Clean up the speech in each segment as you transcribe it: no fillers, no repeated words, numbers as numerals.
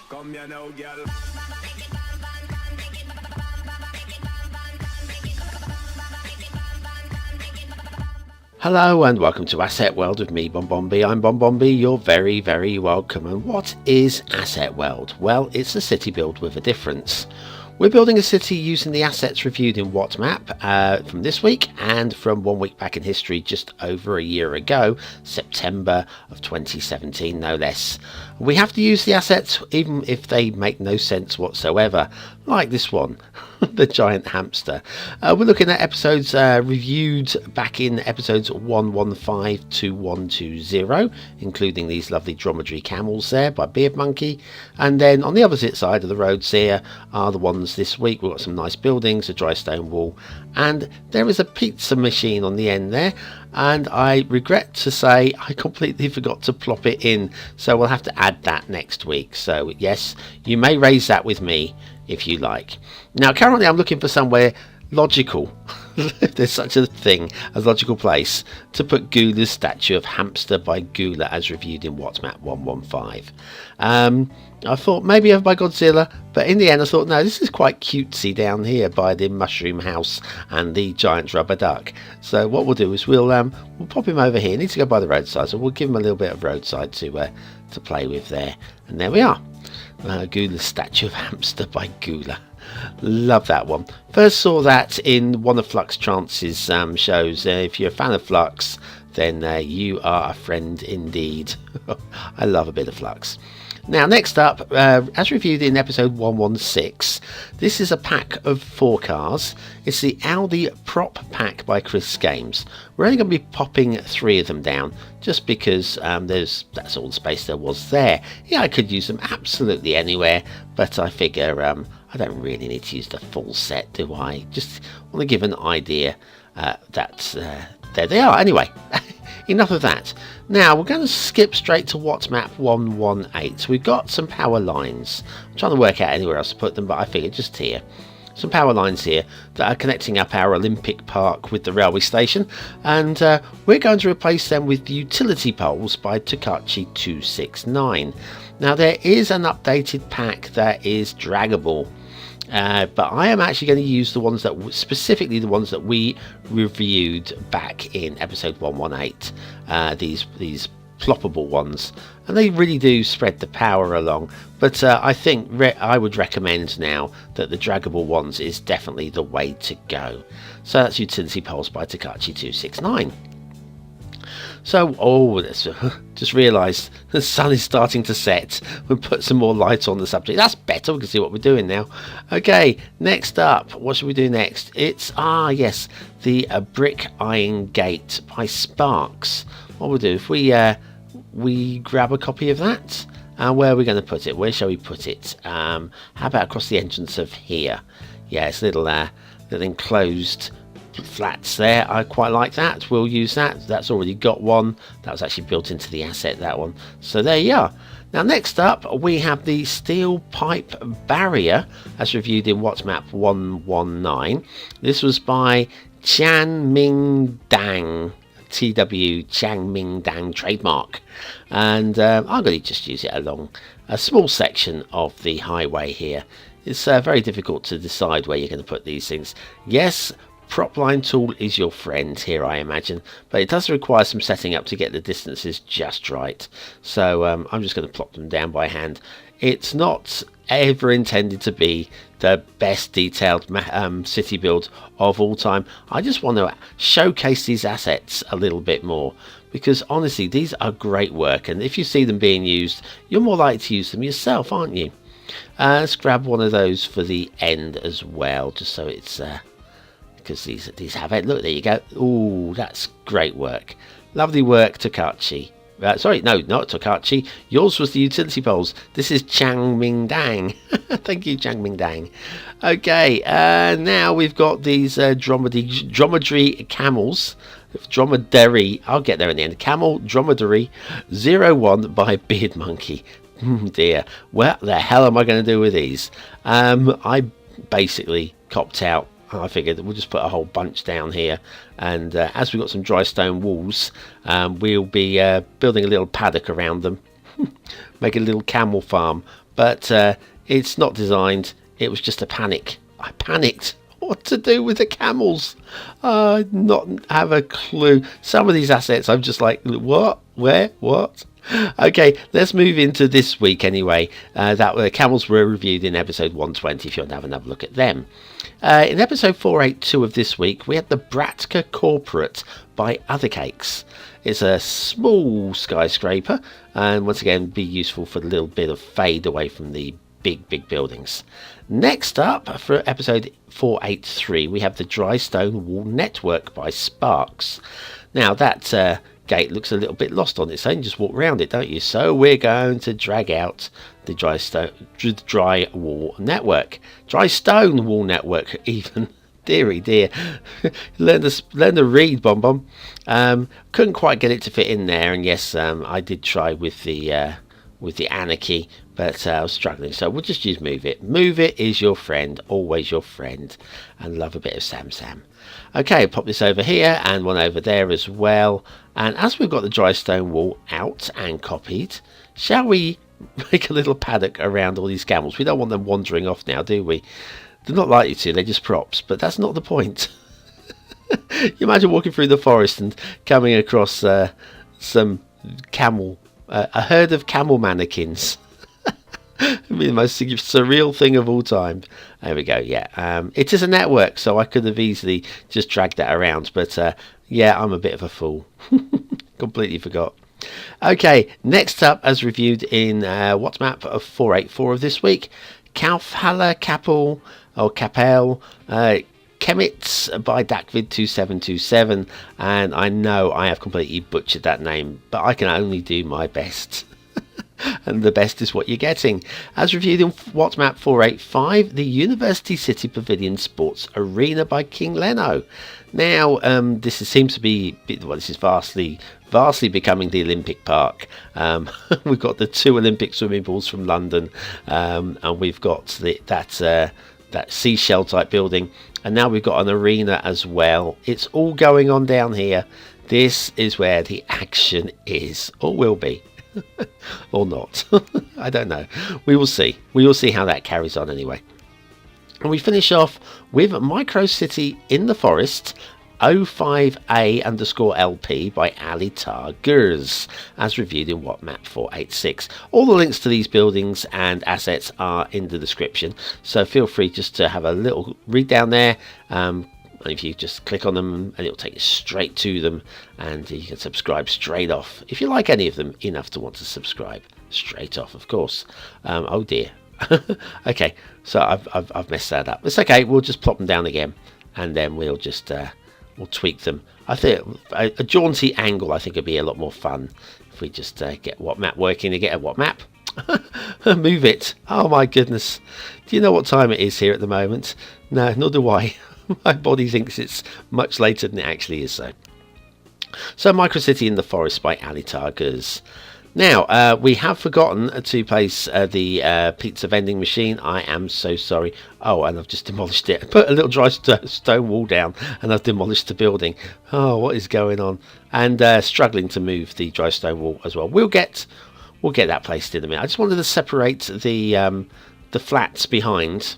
Come here now, girl. Hello and welcome to Asset World with me, BonBonB. I'm BonBonB. You're very, very welcome. And what is Asset World? Well, it's a city build with a difference. We're building a city using the assets reviewed in WhatMap from this week and from 1 week back in history just over a year ago, September of 2017, no less. We have to use the assets even if they make no sense whatsoever, like this one, the giant hamster. We're looking at episodes reviewed back in episodes 115 to 120, including these lovely dromedary camels there by beardmonkey. And then on the opposite side of the roads here are the ones this week. We've got some nice buildings, a drystone wall, and there is a pizza machine on the end there. And I regret to say I completely forgot to plop it in, so we'll have to add that next week. So yes, you may raise that with me if you like. Now currently I'm looking for somewhere logical, if there's such a thing as logical place, to put Gula's statue of Hamster by Gula as reviewed in WhatMap 115. I thought maybe over by Godzilla, but in the end I thought no, this is quite cutesy down here by the mushroom house and the giant rubber duck. So what we'll do is we'll pop him over here. He needs to go by the roadside, so we'll give him a little bit of roadside to play with there. And there we are. Gula's statue of Hamster by Gula. Love that one. First saw that in one of Flux Trance's shows. If you're a fan of Flux, then you are a friend indeed. I love a bit of Flux. Now next up, as reviewed in episode 116, this is a pack of 4 cars. It's the AUDI prop pack by CRISGAMES. We're only going to be popping 3 of them down just because that's all the space there was there. Yeah, I could use them absolutely anywhere, but I figure I don't really need to use the full set, do I? Just want to give an idea that there they are. Anyway, enough of that. Now we're going to skip straight to WhatMap 118. We've got some power lines. I'm trying to work out anywhere else to put them, but I figured just here. Some power lines here that are connecting up our Olympic Park with the railway station, and we're going to replace them with utility poles by Othercakes 269. Now there is an updated pack that is draggable. But I am actually going to use the ones that specifically the ones that we reviewed back in episode 118. These ploppable ones, and they really do spread the power along. But I think I would recommend now that the draggable ones is definitely the way to go. So that's utility poles by Othercakes 269. So, just realised the sun is starting to set. We'll put some more light on the subject. That's better, we can see what we're doing now. Okay, next up, what should we do next? It's, yes, the brick iron gate by Sparks. What we'll do, if we grab a copy of that, where are we going to put it? Where shall we put it? How about across the entrance of here? Yeah, it's a little enclosed flats there. I quite like that. We'll use that. That's already got one. That was actually built into the asset, that one. So there you are. Now next up we have the steel pipe barrier as reviewed in WhatMap 119. This was by ChianMingDang. TW ChianMingDang trademark, and I'm going to just use it along a small section of the highway here. It's very difficult to decide where you're going to put these things. Yes, prop line tool is your friend here, I imagine, but it does require some setting up to get the distances just right. So I'm just going to plop them down by hand. It's not ever intended to be the best detailed city build of all time. I just want to showcase these assets a little bit more, because honestly these are great work, and if you see them being used, you're more likely to use them yourself, aren't you? Let's grab one of those for the end as well, just so it's because these have it. Look, there you go. Ooh, that's great work. Lovely work, Othercakes. Sorry, no, not Othercakes. Yours was the utility poles. This is ChianMingDang. Thank you, ChianMingDang. Okay, now we've got these dromedary camels. Dromedary, I'll get there in the end. Camel Dromedary 01 by beardmonkey. Dear, what the hell am I going to do with these? I basically copped out. I figured that we'll just put a whole bunch down here, and as we've got some drystone walls, we'll be building a little paddock around them, make a little camel farm. but it's not designed. It was just a panic. I panicked. What to do with the camels? Not have a clue. Some of these assets I'm just like, what, where, what? Okay, let's move into this week anyway. That camels were reviewed in episode 120 if you want to have another look at them. In episode 482 of this week, we had the Bratke Corporate by Othercakes. It's a small skyscraper, and once again be useful for a little bit of fade away from the big buildings. Next up, for episode 483, we have the Drystone Wall Network by Sparks. Now that gate looks a little bit lost on its own. Just walk around it, don't you? So we're going to drag out the dry wall network, drystone wall network even. Deary dear. learn to read, BonBonB. Couldn't quite get it to fit in there, and yes, I did try with the anarchy, but I was struggling, so we'll just use move it. Move it is your friend, always your friend, and love a bit of Sam. Okay, pop this over here and one over there as well. And as we've got the drystone wall out and copied, shall we make a little paddock around all these camels? We don't want them wandering off now, do we? They're not likely to, they're just props, but that's not the point. You imagine walking through the forest and coming across some camel, a herd of camel mannequins. It'd be the most surreal thing of all time. There we go, yeah. It is a network, so I could have easily just dragged that around, but yeah, I'm a bit of a fool. Completely forgot. Okay, next up, as reviewed in What's Map of 484 of this week, Kaufhalle Kappel, or Kappel, Chemitz by Dakvid2727, and I know I have completely butchered that name, but I can only do my best. And the best is what you're getting. As reviewed in What's Map 485, the University City Pavilion Sports Arena by KingLeno. Now, this seems to be, well, this is vastly becoming the Olympic Park. We've got the 2 Olympic swimming pools from London, and we've got that seashell type building, and now we've got an arena as well. It's all going on down here. This is where the action is, or will be. Or not. I don't know. We will see. We will see how that carries on anyway. And we finish off with Microcity in the Forest 05A_LP by AliTarGz, as reviewed in What Map 486. All the links to these buildings and assets are in the description, so feel free just to have a little read down there. If you just click on them and it'll take you straight to them, and you can subscribe straight off if you like any of them enough to want to subscribe straight off, of course. Oh dear. Okay, so I've messed that up. It's okay, we'll just plop them down again, and then we'll just we'll tweak them. I think a jaunty angle I think would be a lot more fun if we just get What Map working to get a What Map. Move it. Oh my goodness, do you know what time it is here at the moment? No, nor do I. My body thinks it's much later than it actually is. So Microcity in the Forest by AliTarGz. Now, we have forgotten to place the pizza vending machine. I am so sorry. Oh, and I've just demolished it. I put a little dry stone wall down and I've demolished the building. Oh, what is going on? And struggling to move the dry stone wall as well. We'll get that placed in a minute. I just wanted to separate the flats behind,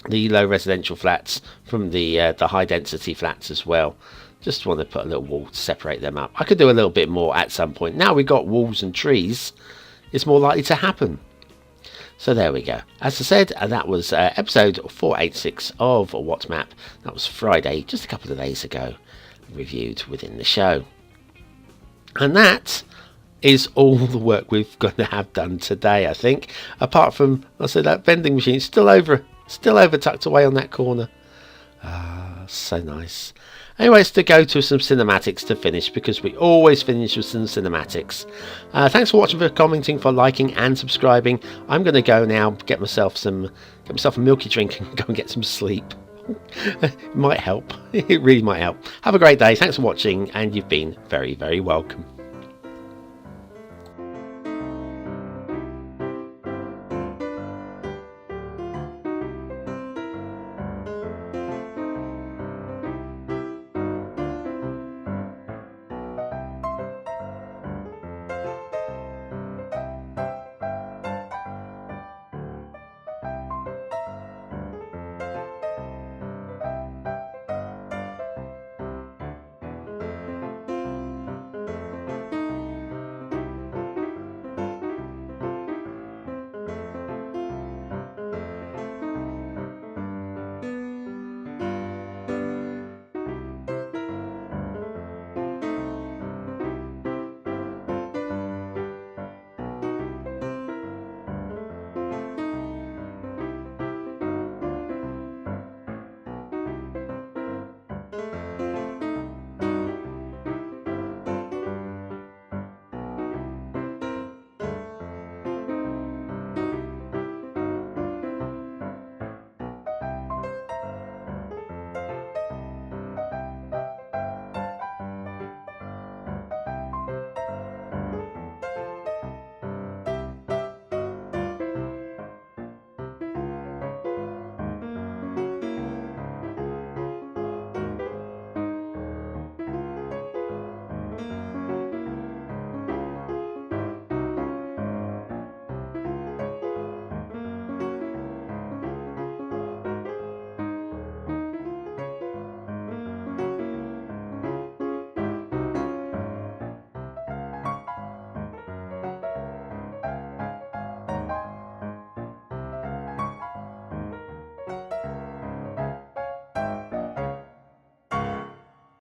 the low residential flats, from the high density flats as well. Just want to put a little wall to separate them up. I could do a little bit more at some point. Now we've got walls and trees, it's more likely to happen. So there we go. As I said, that was episode 486 of What's Map. That was Friday, just a couple of days ago, reviewed within the show. And that is all the work we've got to have done today, I think. Apart from, I said, that vending machine still over tucked away on that corner. Ah, so nice. Anyway, it's to go to some cinematics to finish, because we always finish with some cinematics. Thanks for watching, for commenting, for liking and subscribing. I'm going to go now, get myself a milky drink and go and get some sleep. It might help. It really might help. Have a great day. Thanks for watching, and you've been very, very welcome.